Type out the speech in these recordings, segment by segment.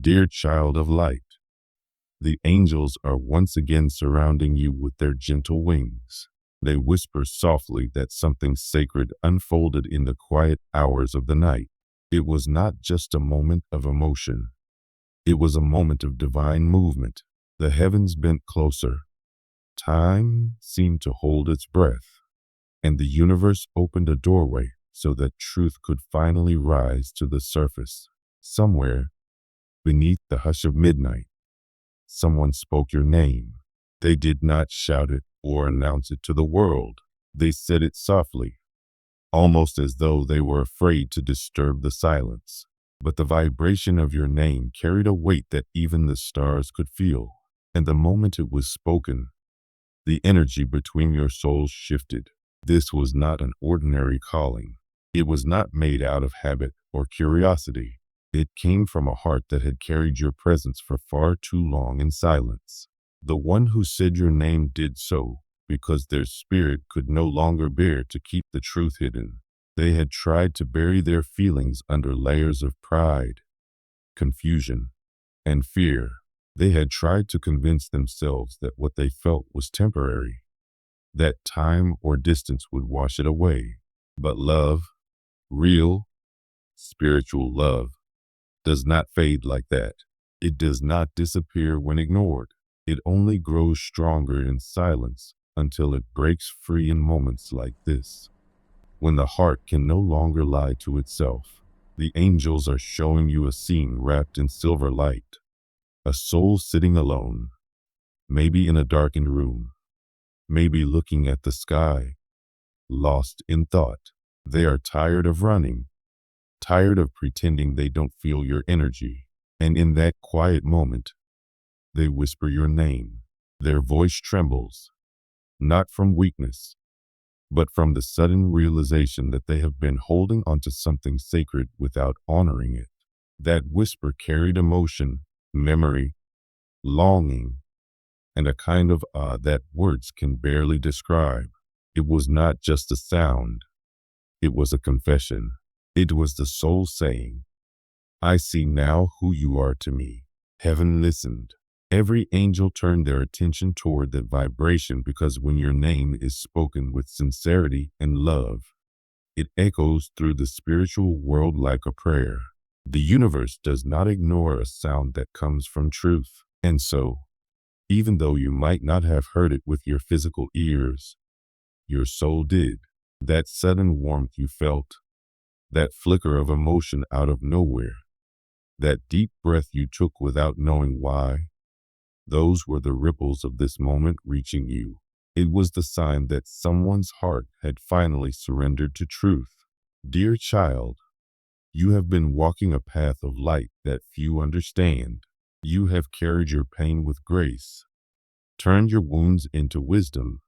Dear child of light, the angels are once again surrounding you with their gentle wings. They whisper softly that something sacred unfolded in the quiet hours of the night. It was not just a moment of emotion. It was a moment of divine movement. The heavens bent closer. Time seemed to hold its breath, and the universe opened a doorway so that truth could finally rise to the surface. Somewhere beneath the hush of midnight, someone spoke your name. They did not shout it or announce it to the world. They said it softly, almost as though they were afraid to disturb the silence. But the vibration of your name carried a weight that even the stars could feel. And the moment it was spoken, the energy between your souls shifted. This was not an ordinary calling. It was not made out of habit or curiosity. It came from a heart that had carried your presence for far too long in silence. The one who said your name did so because their spirit could no longer bear to keep the truth hidden. They had tried to bury their feelings under layers of pride, confusion, and fear. They had tried to convince themselves that what they felt was temporary, that time or distance would wash it away. But love, real, spiritual love, does not fade like that. It does not disappear when ignored. It only grows stronger in silence until it breaks free in moments like this, when the heart can no longer lie to itself. The angels are showing you a scene wrapped in silver light, a soul sitting alone, maybe in a darkened room, maybe looking at the sky, lost in thought. They are tired of running, tired of pretending they don't feel your energy. And in that quiet moment, they whisper your name. Their voice trembles, not from weakness, but from the sudden realization that they have been holding onto something sacred without honoring it. That whisper carried emotion, memory, longing, and a kind of awe that words can barely describe. It was not just a sound. It was a confession. It was the soul saying, I see now who you are to me. Heaven listened. Every angel turned their attention toward that vibration because when your name is spoken with sincerity and love, it echoes through the spiritual world like a prayer. The universe does not ignore a sound that comes from truth. And so, even though you might not have heard it with your physical ears, your soul did. That sudden warmth you felt, that flicker of emotion out of nowhere, that deep breath you took without knowing why, those were the ripples of this moment reaching you. It was the sign that someone's heart had finally surrendered to truth. Dear child, you have been walking a path of light that few understand. You have carried your pain with grace, turned your wounds into wisdom,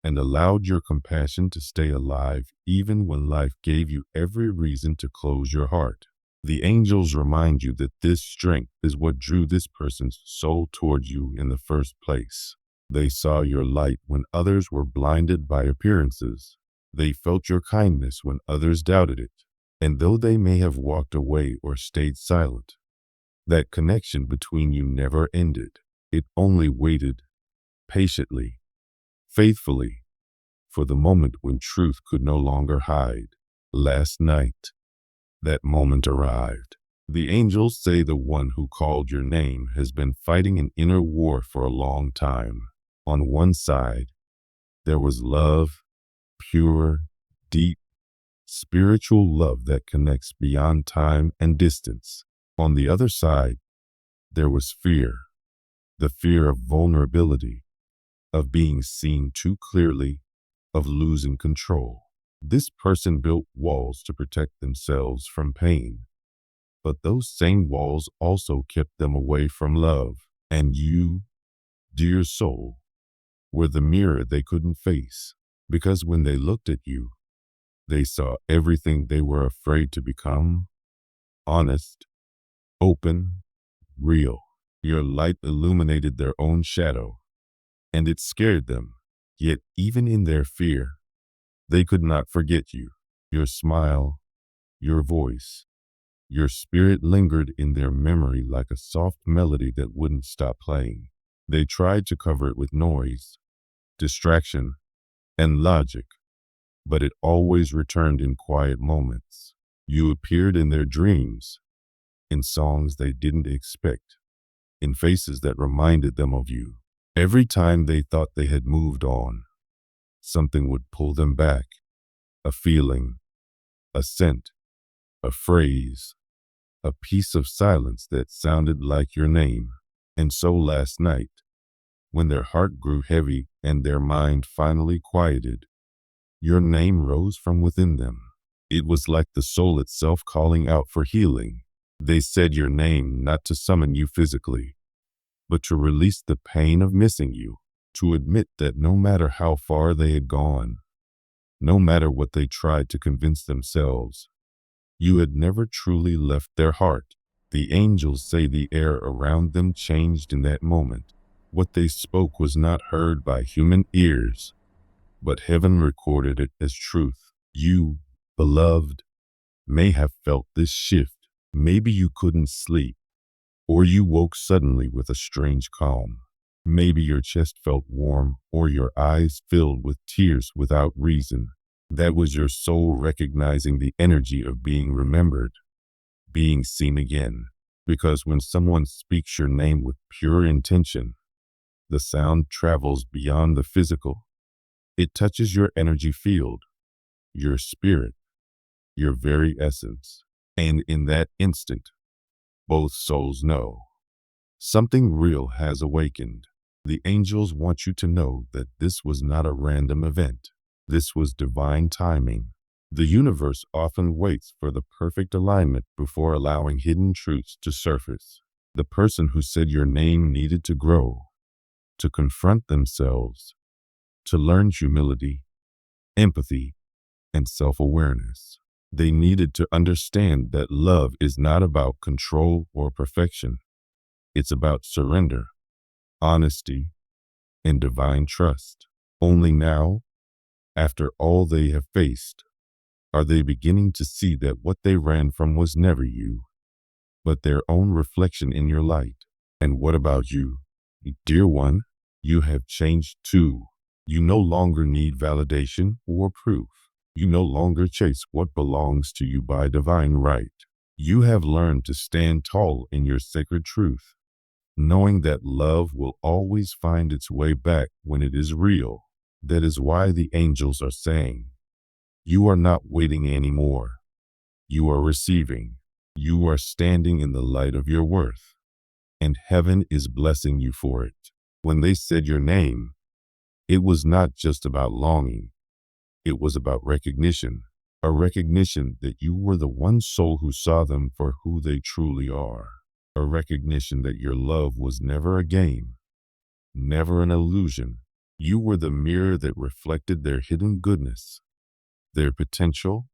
and allowed your compassion to stay alive even when life gave you every reason to close your heart. The angels remind you that this strength is what drew this person's soul toward you in the first place. They saw your light when others were blinded by appearances. They felt your kindness when others doubted it. And though they may have walked away or stayed silent, that connection between you never ended. It only waited, patiently, faithfully, for the moment when truth could no longer hide. Last night, that moment arrived. The angels say the one who called your name has been fighting an inner war for a long time. On one side, there was love, pure, deep, spiritual love that connects beyond time and distance. On the other side, there was fear, the fear of vulnerability, of being seen too clearly, of losing control. This person built walls to protect themselves from pain, but those same walls also kept them away from love. And you, dear soul, were the mirror they couldn't face, because when they looked at you, they saw everything they were afraid to become: honest, open, real. Your light illuminated their own shadow, and it scared them. Yet even in their fear, they could not forget you, your smile, your voice, Your spirit lingered in their memory like a soft melody that wouldn't stop playing. They tried to cover it with noise, distraction, and logic, but it always returned in quiet moments. You appeared in their dreams, in songs they didn't expect, in faces that reminded them of you. Every time they thought they had moved on, something would pull them back. A feeling, a scent, a phrase, a piece of silence that sounded like your name. And so last night, when their heart grew heavy and their mind finally quieted, your name rose from within them. It was like the soul itself calling out for healing. They said your name not to summon you physically, but to release the pain of missing you, to admit that no matter how far they had gone, no matter what they tried to convince themselves, you had never truly left their heart. The angels say the air around them changed in that moment. What they spoke was not heard by human ears, but heaven recorded it as truth. You, beloved, may have felt this shift. Maybe you couldn't sleep, or you woke suddenly with a strange calm. Maybe your chest felt warm, or your eyes filled with tears without reason. That was your soul recognizing the energy of being remembered, being seen again. Because when someone speaks your name with pure intention, the sound travels beyond the physical. It touches your energy field, your spirit, your very essence. And in that instant, both souls know something real has awakened. The angels want you to know that this was not a random event. This was divine timing. The universe often waits for the perfect alignment before allowing hidden truths to surface. The person who said your name needed to grow, to confront themselves, to learn humility, empathy, and self-awareness. They needed to understand that love is not about control or perfection. It's about surrender, honesty, and divine trust. Only now, after all they have faced, are they beginning to see that what they ran from was never you, but their own reflection in your light. And what about you, dear one? You have changed too. You no longer need validation or proof. You no longer chase what belongs to you by divine right. You have learned to stand tall in your sacred truth, knowing that love will always find its way back when it is real. That is why the angels are saying, you are not waiting anymore. You are receiving. You are standing in the light of your worth, and heaven is blessing you for it. When they said your name, it was not just about longing. It was about recognition, a recognition that you were the one soul who saw them for who they truly are, a recognition that your love was never a game, never an illusion. You were the mirror that reflected their hidden goodness, their potential,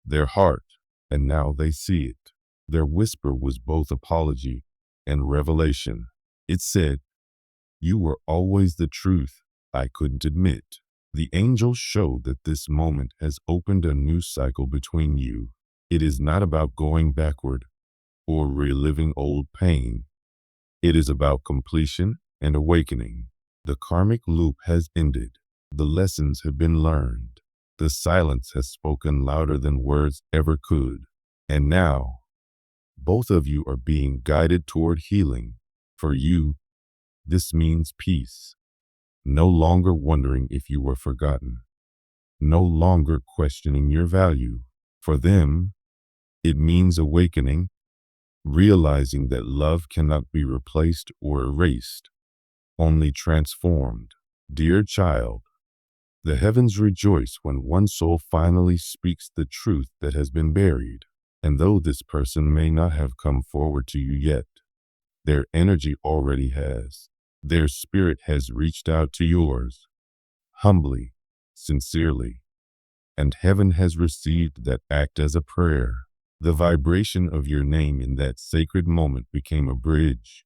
their heart, and now they see it. Their whisper was both apology and revelation. It said, you were always the truth I couldn't admit. The angels show that this moment has opened a new cycle between you. It is not about going backward or reliving old pain. It is about completion and awakening. The karmic loop has ended. The lessons have been learned. The silence has spoken louder than words ever could. And now, both of you are being guided toward healing. For you, this means peace. No longer wondering if you were forgotten. No longer questioning your value. For them, it means awakening, realizing that love cannot be replaced or erased, only transformed. Dear child, the heavens rejoice when one soul finally speaks the truth that has been buried. And though this person may not have come forward to you yet, their energy already has. Their spirit has reached out to yours, humbly, sincerely, and heaven has received that act as a prayer. The vibration of your name in that sacred moment became a bridge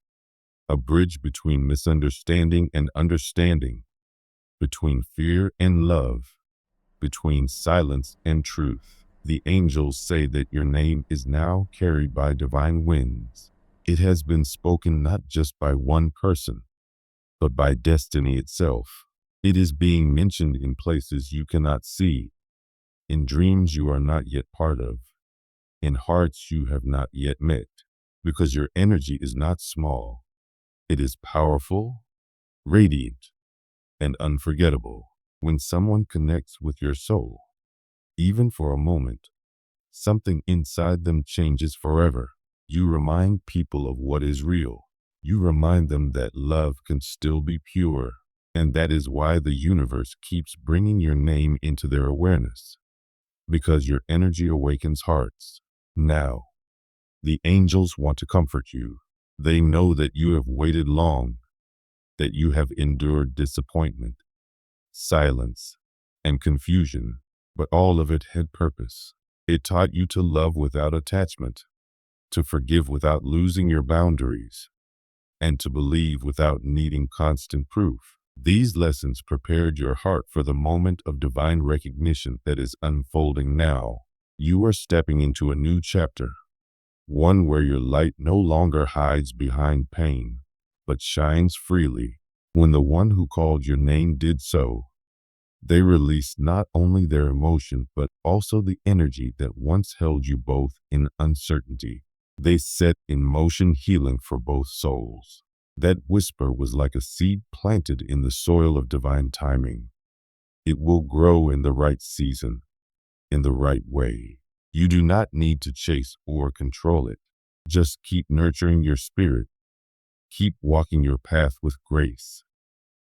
between misunderstanding and understanding, between fear and love, between silence and truth. The angels say that your name is now carried by divine winds. It has been spoken not just by one person, but by destiny itself. It is being mentioned in places you cannot see, in dreams you are not yet part of, in hearts you have not yet met, because your energy is not small. It is powerful, radiant, and unforgettable. When someone connects with your soul, even for a moment, something inside them changes forever. You remind people of what is real. You remind them that love can still be pure. And that is why the universe keeps bringing your name into their awareness, because your energy awakens hearts. Now, the angels want to comfort you. They know that you have waited long, that you have endured disappointment, silence, and confusion, but all of it had purpose. It taught you to love without attachment, to forgive without losing your boundaries, and to believe without needing constant proof. These lessons prepared your heart for the moment of divine recognition that is unfolding now. You are stepping into a new chapter, one where your light no longer hides behind pain, but shines freely. When the one who called your name did so, they released not only their emotion, but also the energy that once held you both in uncertainty. They set in motion healing for both souls. That whisper was like a seed planted in the soil of divine timing. It will grow in the right season, in the right way. You do not need to chase or control it. Just keep nurturing your spirit. Keep walking your path with grace,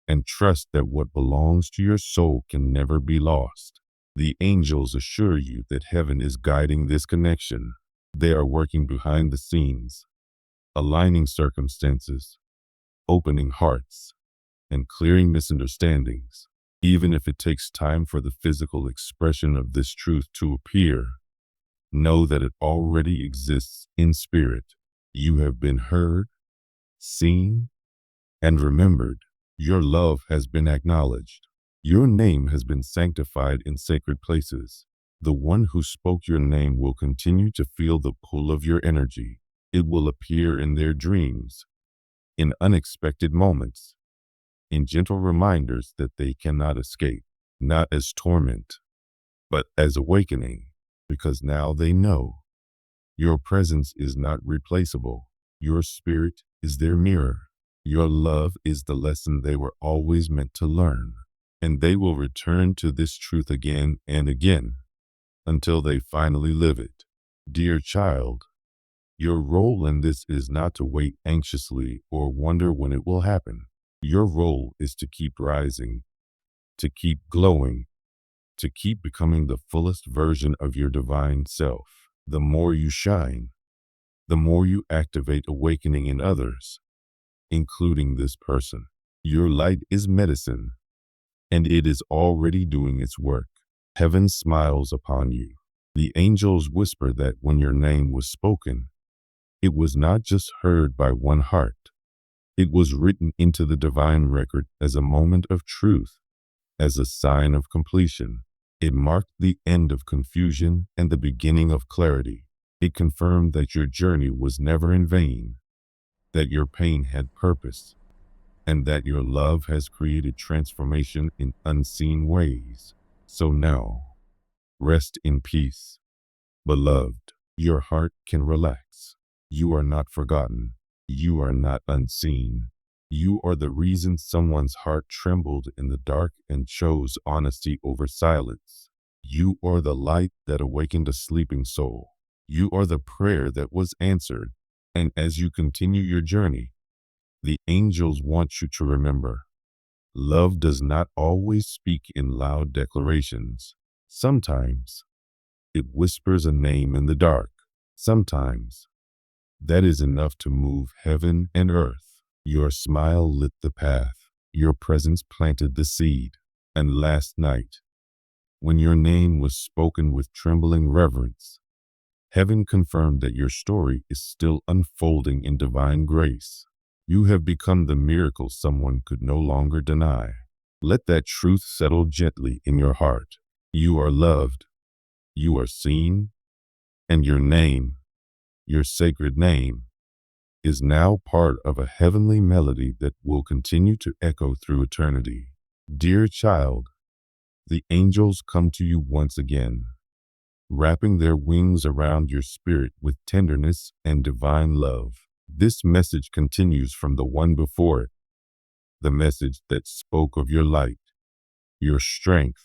and trust that what belongs to your soul can never be lost. The angels assure you that heaven is guiding this connection. They are working behind the scenes, aligning circumstances, opening hearts, and clearing misunderstandings. Even if it takes time for the physical expression of this truth to appear, know that it already exists in spirit. You have been heard, seen, and remembered. Your love has been acknowledged. Your name has been sanctified in sacred places. The one who spoke your name will continue to feel the pull of your energy. It will appear in their dreams, in unexpected moments, in gentle reminders that they cannot escape, not as torment, but as awakening, because now they know your presence is not replaceable. Your spirit is their mirror. Your love is the lesson they were always meant to learn, and they will return to this truth again and again until they finally live it. Dear child, your role in this is not to wait anxiously or wonder when it will happen. Your role is to keep rising, to keep glowing, to keep becoming the fullest version of your divine self. The more you shine, the more you activate awakening in others, including this person. Your light is medicine, and it is already doing its work. Heaven smiles upon you. The angels whisper that when your name was spoken, it was not just heard by one heart. It was written into the divine record as a moment of truth, as a sign of completion. It marked the end of confusion and the beginning of clarity. It confirmed that your journey was never in vain, that your pain had purpose, and that your love has created transformation in unseen ways. So now, rest in peace. Beloved, your heart can relax. You are not forgotten. You are not unseen. You are the reason someone's heart trembled in the dark and chose honesty over silence. You are the light that awakened a sleeping soul. You are the prayer that was answered. And as you continue your journey, the angels want you to remember, love does not always speak in loud declarations. Sometimes it whispers a name in the dark. Sometimes that is enough to move heaven and earth. Your smile lit the path. Your presence planted the seed. And last night, when your name was spoken with trembling reverence, heaven confirmed that your story is still unfolding in divine grace. You have become the miracle someone could no longer deny. Let that truth settle gently in your heart. You are loved. You are seen, and your name, your sacred name, is now part of a heavenly melody that will continue to echo through eternity. Dear child, the angels come to you once again, wrapping their wings around your spirit with tenderness and divine love. This message continues from the one before it, the message that spoke of your light, your strength,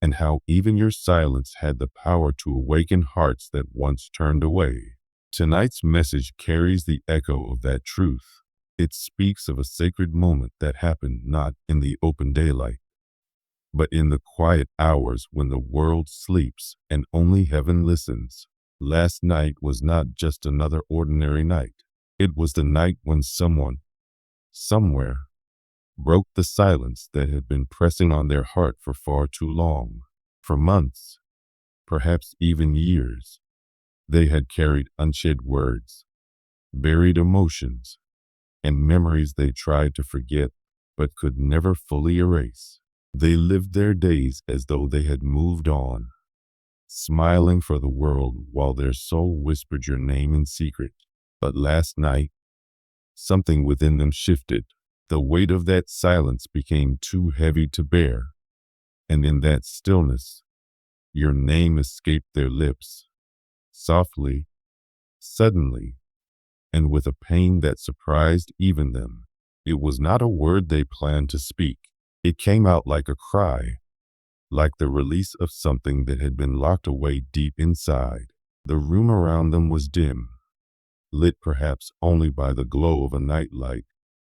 and how even your silence had the power to awaken hearts that once turned away. Tonight's message carries the echo of that truth. It speaks of a sacred moment that happened not in the open daylight, but in the quiet hours when the world sleeps and only heaven listens. Last night was not just another ordinary night. It was the night when someone, somewhere, broke the silence that had been pressing on their heart for far too long. For months, perhaps even years, they had carried unshed words, buried emotions, and memories they tried to forget but could never fully erase. They lived their days as though they had moved on, smiling for the world while their soul whispered your name in secret. But last night, something within them shifted. The weight of that silence became too heavy to bear, and in that stillness, your name escaped their lips, softly, suddenly, and with a pain that surprised even them. It was not a word they planned to speak. It came out like a cry, like the release of something that had been locked away deep inside. The room around them was dim, lit perhaps only by the glow of a nightlight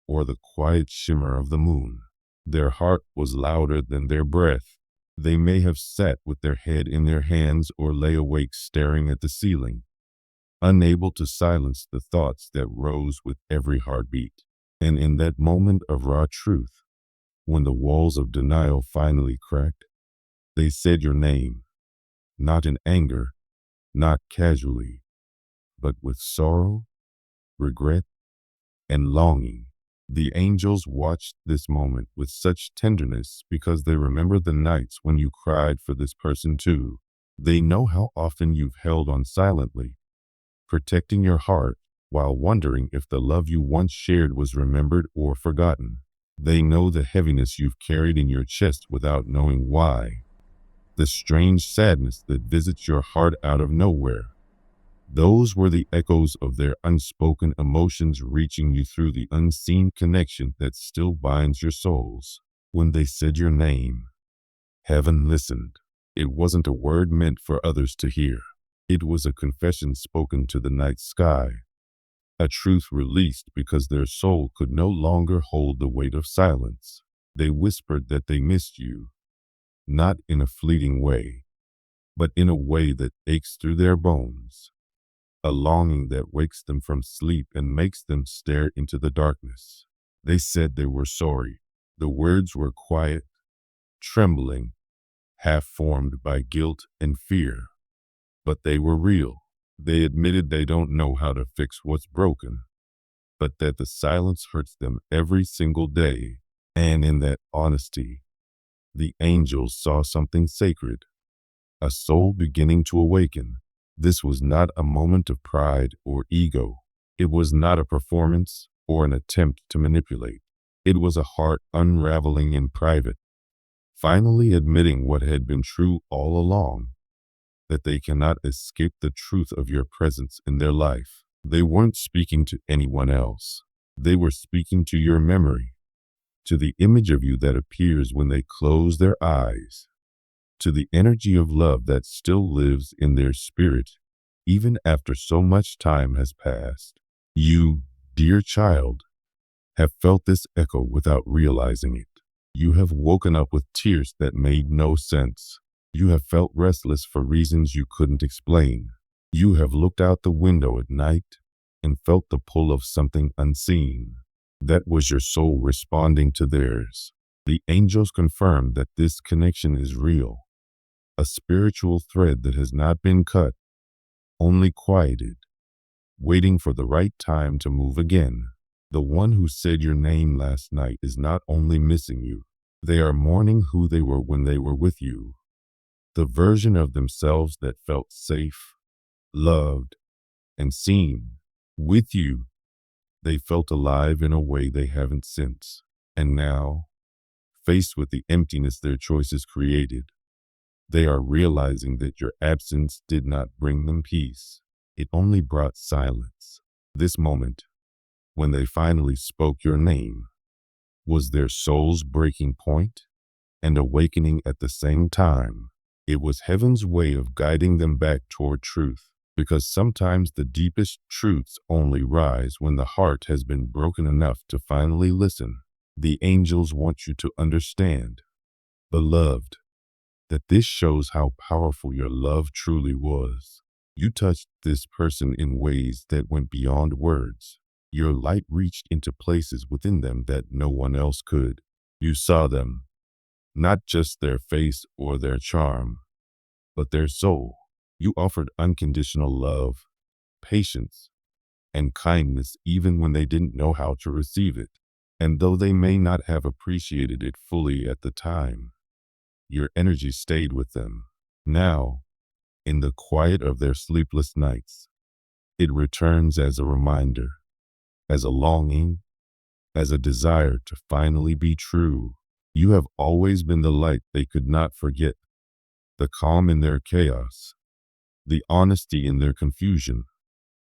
or the quiet shimmer of the moon. Their heart was louder than their breath. They may have sat with their head in their hands or lay awake staring at the ceiling, unable to silence the thoughts that rose with every heartbeat. And in that moment of raw truth, when the walls of denial finally cracked, they said your name, not in anger, not casually, but with sorrow, regret, and longing. The angels watched this moment with such tenderness because they remember the nights when you cried for this person too. They know how often you've held on silently, protecting your heart while wondering if the love you once shared was remembered or forgotten. They know the heaviness you've carried in your chest without knowing why, the strange sadness that visits your heart out of nowhere. Those were the echoes of their unspoken emotions reaching you through the unseen connection that still binds your souls. When they said your name, heaven listened. It wasn't a word meant for others to hear. It was a confession spoken to the night sky, a truth released because their soul could no longer hold the weight of silence. They whispered that they missed you, not in a fleeting way, but in a way that aches through their bones. A longing that wakes them from sleep and makes them stare into the darkness. They said they were sorry. The words were quiet, trembling, half formed by guilt and fear. But they were real. They admitted they don't know how to fix what's broken, but that the silence hurts them every single day. And in that honesty, the angels saw something sacred, a soul beginning to awaken. This was not a moment of pride or ego. It was not a performance or an attempt to manipulate. It was a heart unraveling in private, finally admitting what had been true all along, that they cannot escape the truth of your presence in their life. They weren't speaking to anyone else. They were speaking to your memory, to the image of you that appears when they close their eyes, to the energy of love that still lives in their spirit, even after so much time has passed. You, dear child, have felt this echo without realizing it. You have woken up with tears that made no sense. You have felt restless for reasons you couldn't explain. You have looked out the window at night and felt the pull of something unseen. That was your soul responding to theirs. The angels confirmed that this connection is real, a spiritual thread that has not been cut, only quieted, waiting for the right time to move again. The one who said your name last night is not only missing you, they are mourning who they were when they were with you. the version of themselves that felt safe, loved, and seen. With you, they felt alive in a way they haven't since. And now, faced with the emptiness their choices created, they are realizing that your absence did not bring them peace. It only brought silence. This moment, when they finally spoke your name, was their soul's breaking point and awakening at the same time. It was heaven's way of guiding them back toward truth, because sometimes the deepest truths only rise when the heart has been broken enough to finally listen. The angels want you to understand, beloved, that this shows how powerful your love truly was. You touched this person in ways that went beyond words. Your light reached into places within them that no one else could. You saw them, not just their face or their charm, but their soul. You offered unconditional love, patience, and kindness even when they didn't know how to receive it. And though they may not have appreciated it fully at the time, your energy stayed with them. Now, in the quiet of their sleepless nights, it returns as a reminder, as a longing, as a desire to finally be true. You have always been the light they could not forget, the calm in their chaos, the honesty in their confusion,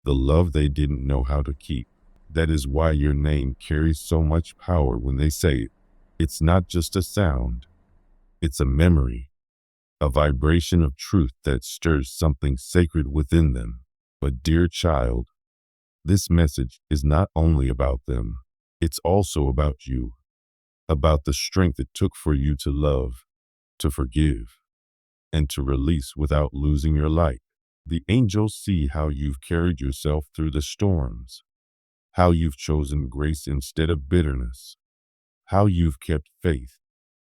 the love they didn't know how to keep. That is why your name carries so much power when they say it. It's not just a sound, it's a memory, a vibration of truth that stirs something sacred within them. But dear child, this message is not only about them, it's also about you, about the strength it took for you to love, to forgive, and to release without losing your light. The angels see how you've carried yourself through the storms, how you've chosen grace instead of bitterness, how you've kept faith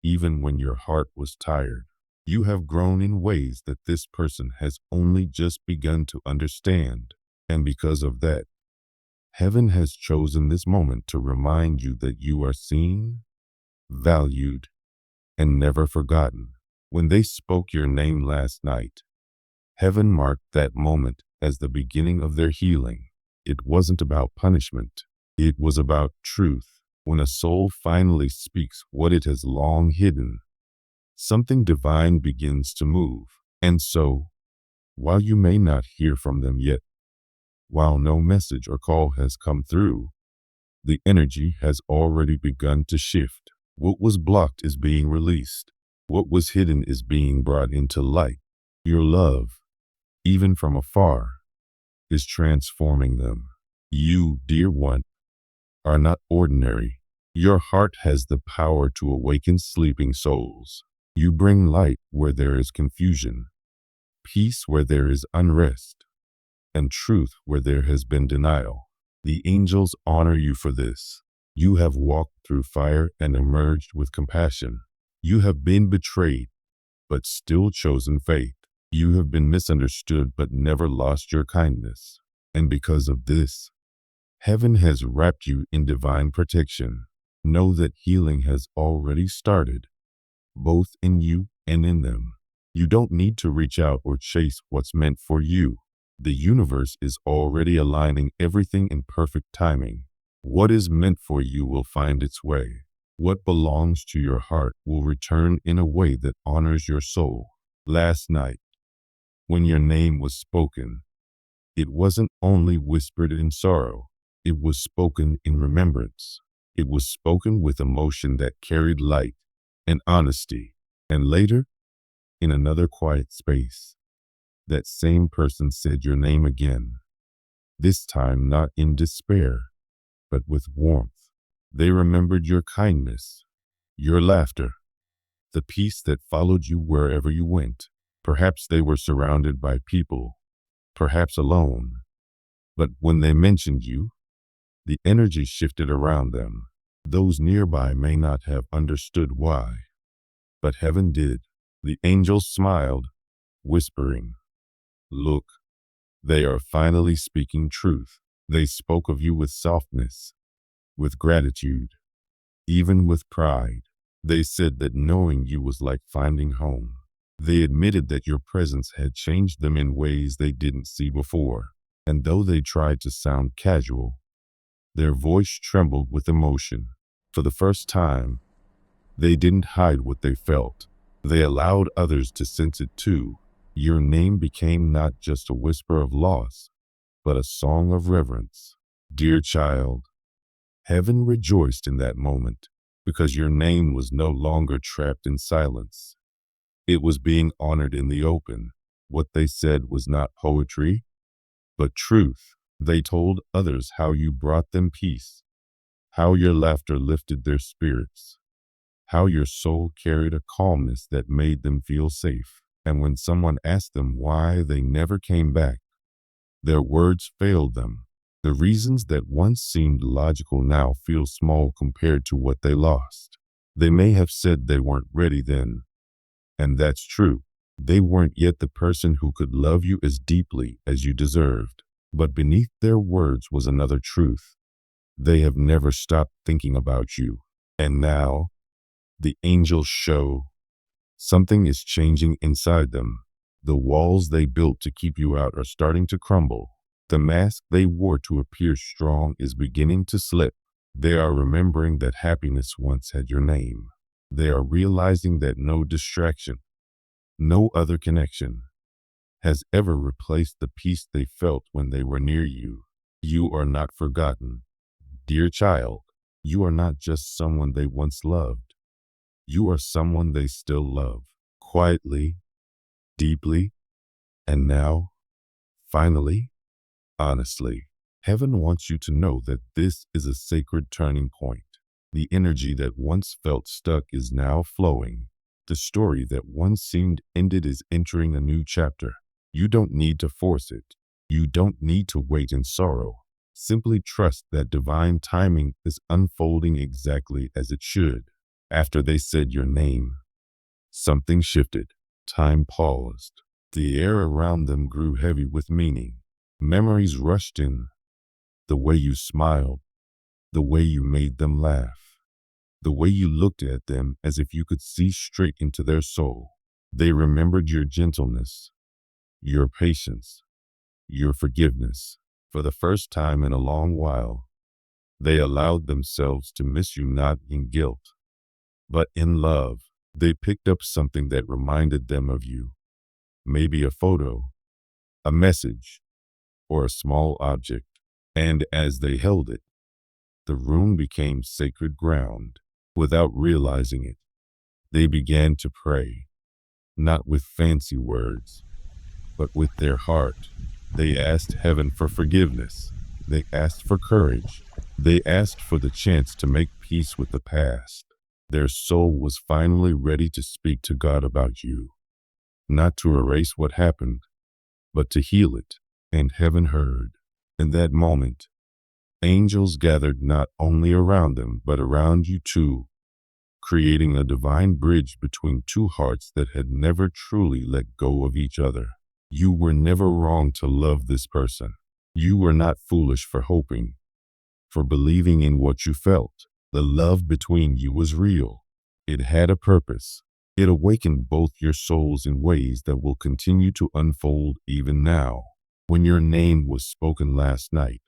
even when your heart was tired. You have grown in ways that this person has only just begun to understand. And because of that, heaven has chosen this moment to remind you that you are seen, valued, and never forgotten. When they spoke your name last night, heaven marked that moment as the beginning of their healing. It wasn't about punishment. It was about truth. When a soul finally speaks what it has long hidden, something divine begins to move. And so, while you may not hear from them yet, while no message or call has come through, the energy has already begun to shift. What was blocked is being released. What was hidden is being brought into light. Your love, even from afar, is transforming them. You, dear one, are not ordinary. Your heart has the power to awaken sleeping souls. You bring light where there is confusion, peace where there is unrest, and truth where there has been denial. The angels honor you for this. You have walked through fire and emerged with compassion. You have been betrayed, but still chosen faith. You have been misunderstood, but never lost your kindness. And because of this, heaven has wrapped you in divine protection. Know that healing has already started, both in you and in them. You don't need to reach out or chase what's meant for you. The universe is already aligning everything in perfect timing. What is meant for you will find its way. What belongs to your heart will return in a way that honors your soul. Last night, when your name was spoken, it wasn't only whispered in sorrow. It was spoken in remembrance. It was spoken with emotion that carried light and honesty. And later, in another quiet space, that same person said your name again, this time not in despair, but with warmth. They remembered your kindness, your laughter, the peace that followed you wherever you went. Perhaps they were surrounded by people, perhaps alone, but when they mentioned you, the energy shifted around them. Those nearby may not have understood why, but heaven did. The angels smiled, whispering, "Look, they are finally speaking truth." They spoke of you with softness, with gratitude, even with pride. They said that knowing you was like finding home. They admitted that your presence had changed them in ways they didn't see before. And though they tried to sound casual, their voice trembled with emotion. For the first time, they didn't hide what they felt. They allowed others to sense it too. Your name became not just a whisper of loss, but a song of reverence. Dear child, heaven rejoiced in that moment because your name was no longer trapped in silence. It was being honored in the open. What they said was not poetry, but truth. They told others how you brought them peace, how your laughter lifted their spirits, how your soul carried a calmness that made them feel safe. And when someone asked them why they never came back, their words failed them. The reasons that once seemed logical now feel small compared to what they lost. They may have said they weren't ready then, and that's true. They weren't yet the person who could love you as deeply as you deserved. But beneath their words was another truth. They have never stopped thinking about you. And now, the angels show something is changing inside them. The walls they built to keep you out are starting to crumble. The mask they wore to appear strong is beginning to slip. They are remembering that happiness once had your name. They are realizing that no distraction, no other connection, has ever replaced the peace they felt when they were near you. You are not forgotten. Dear child, you are not just someone they once loved. You are someone they still love, quietly, deeply, and now, finally, honestly. Heaven wants you to know that this is a sacred turning point. The energy that once felt stuck is now flowing. The story that once seemed ended is entering a new chapter. You don't need to force it. You don't need to wait in sorrow. Simply trust that divine timing is unfolding exactly as it should. After they said your name, something shifted. Time paused. The air around them grew heavy with meaning. Memories rushed in. The way you smiled, the way you made them laugh, the way you looked at them as if you could see straight into their soul. They remembered your gentleness, your patience, your forgiveness. For the first time in a long while, they allowed themselves to miss you not in guilt, but in love. They picked up something that reminded them of you. Maybe a photo, a message, or a small object. And as they held it, the room became sacred ground. Without realizing it, they began to pray, not with fancy words, but with their heart. They asked heaven for forgiveness. They asked for courage. They asked for the chance to make peace with the past. Their soul was finally ready to speak to God about you, not to erase what happened, but to heal it. And heaven heard. In that moment, angels gathered not only around them, but around you too, creating a divine bridge between two hearts that had never truly let go of each other. You were never wrong to love this person. You were not foolish for hoping, for believing in what you felt. The love between you was real. It had a purpose. It awakened both your souls in ways that will continue to unfold even now. When your name was spoken last night,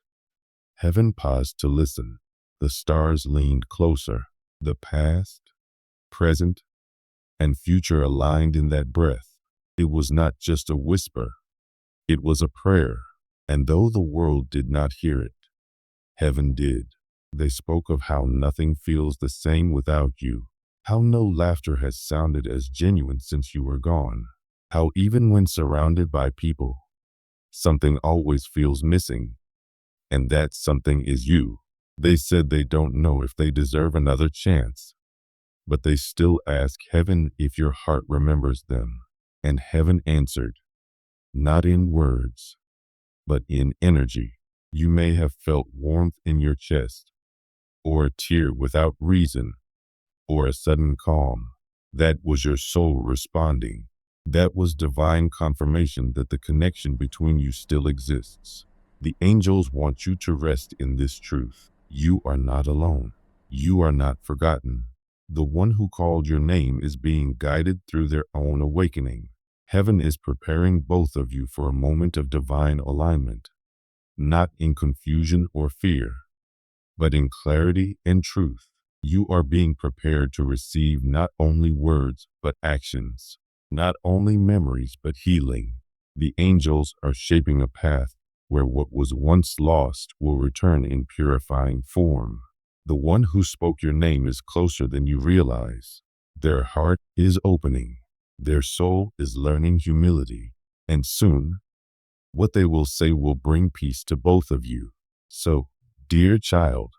heaven paused to listen. The stars leaned closer. The past, present, and future aligned in that breath. It was not just a whisper. It was a prayer. And though the world did not hear it, heaven did. They spoke of how nothing feels the same without you. How no laughter has sounded as genuine since you were gone. How even when surrounded by people, something always feels missing. And that something is you. They said they don't know if they deserve another chance, but they still ask heaven if your heart remembers them. And heaven answered, not in words, but in energy. You may have felt warmth in your chest, or a tear without reason, or a sudden calm. That was your soul responding. That was divine confirmation that the connection between you still exists. The angels want you to rest in this truth. You are not alone. You are not forgotten. The one who called your name is being guided through their own awakening. Heaven is preparing both of you for a moment of divine alignment, not in confusion or fear, but in clarity and truth. You are being prepared to receive not only words, but actions, not only memories, but healing. The angels are shaping a path where what was once lost will return in purifying form. The one who spoke your name is closer than you realize. Their heart is opening. Their soul is learning humility. And soon, what they will say will bring peace to both of you. So, dear child,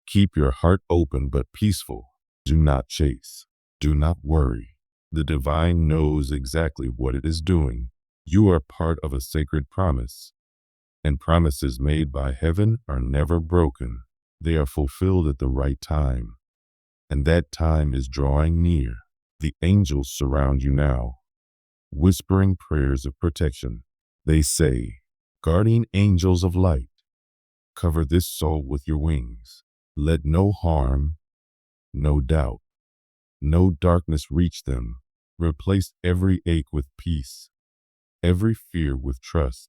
keep your heart open but peaceful. Do not chase. Do not worry. The divine knows exactly what it is doing. You are part of a sacred promise, and promises made by heaven are never broken. They are fulfilled at the right time, and that time is drawing near. The angels surround you now, whispering prayers of protection. They say, "Guardian angels of light, cover this soul with your wings. Let no harm, no doubt, no darkness reach them. Replace every ache with peace, every fear with trust,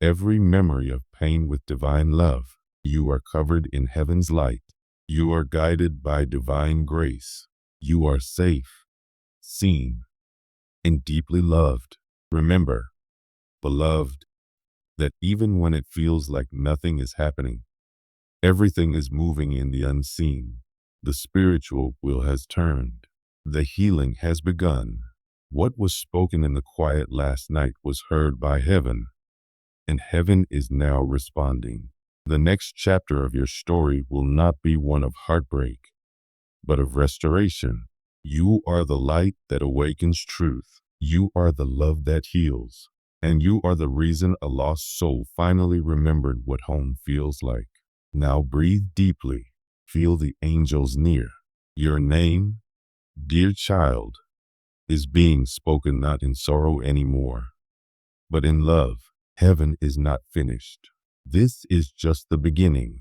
every memory of pain with divine love. You are covered in heaven's light. You are guided by divine grace. You are safe, seen, and deeply loved. Remember, beloved, that even when it feels like nothing is happening, everything is moving in the unseen. The spiritual wheel has turned. The healing has begun. What was spoken in the quiet last night was heard by heaven, and heaven is now responding. The next chapter of your story will not be one of heartbreak, but of restoration. You are the light that awakens truth. You are the love that heals. And you are the reason a lost soul finally remembered what home feels like. Now breathe deeply. Feel the angels near. Your name, dear child, is being spoken not in sorrow anymore, but in love. Heaven is not finished. This is just the beginning.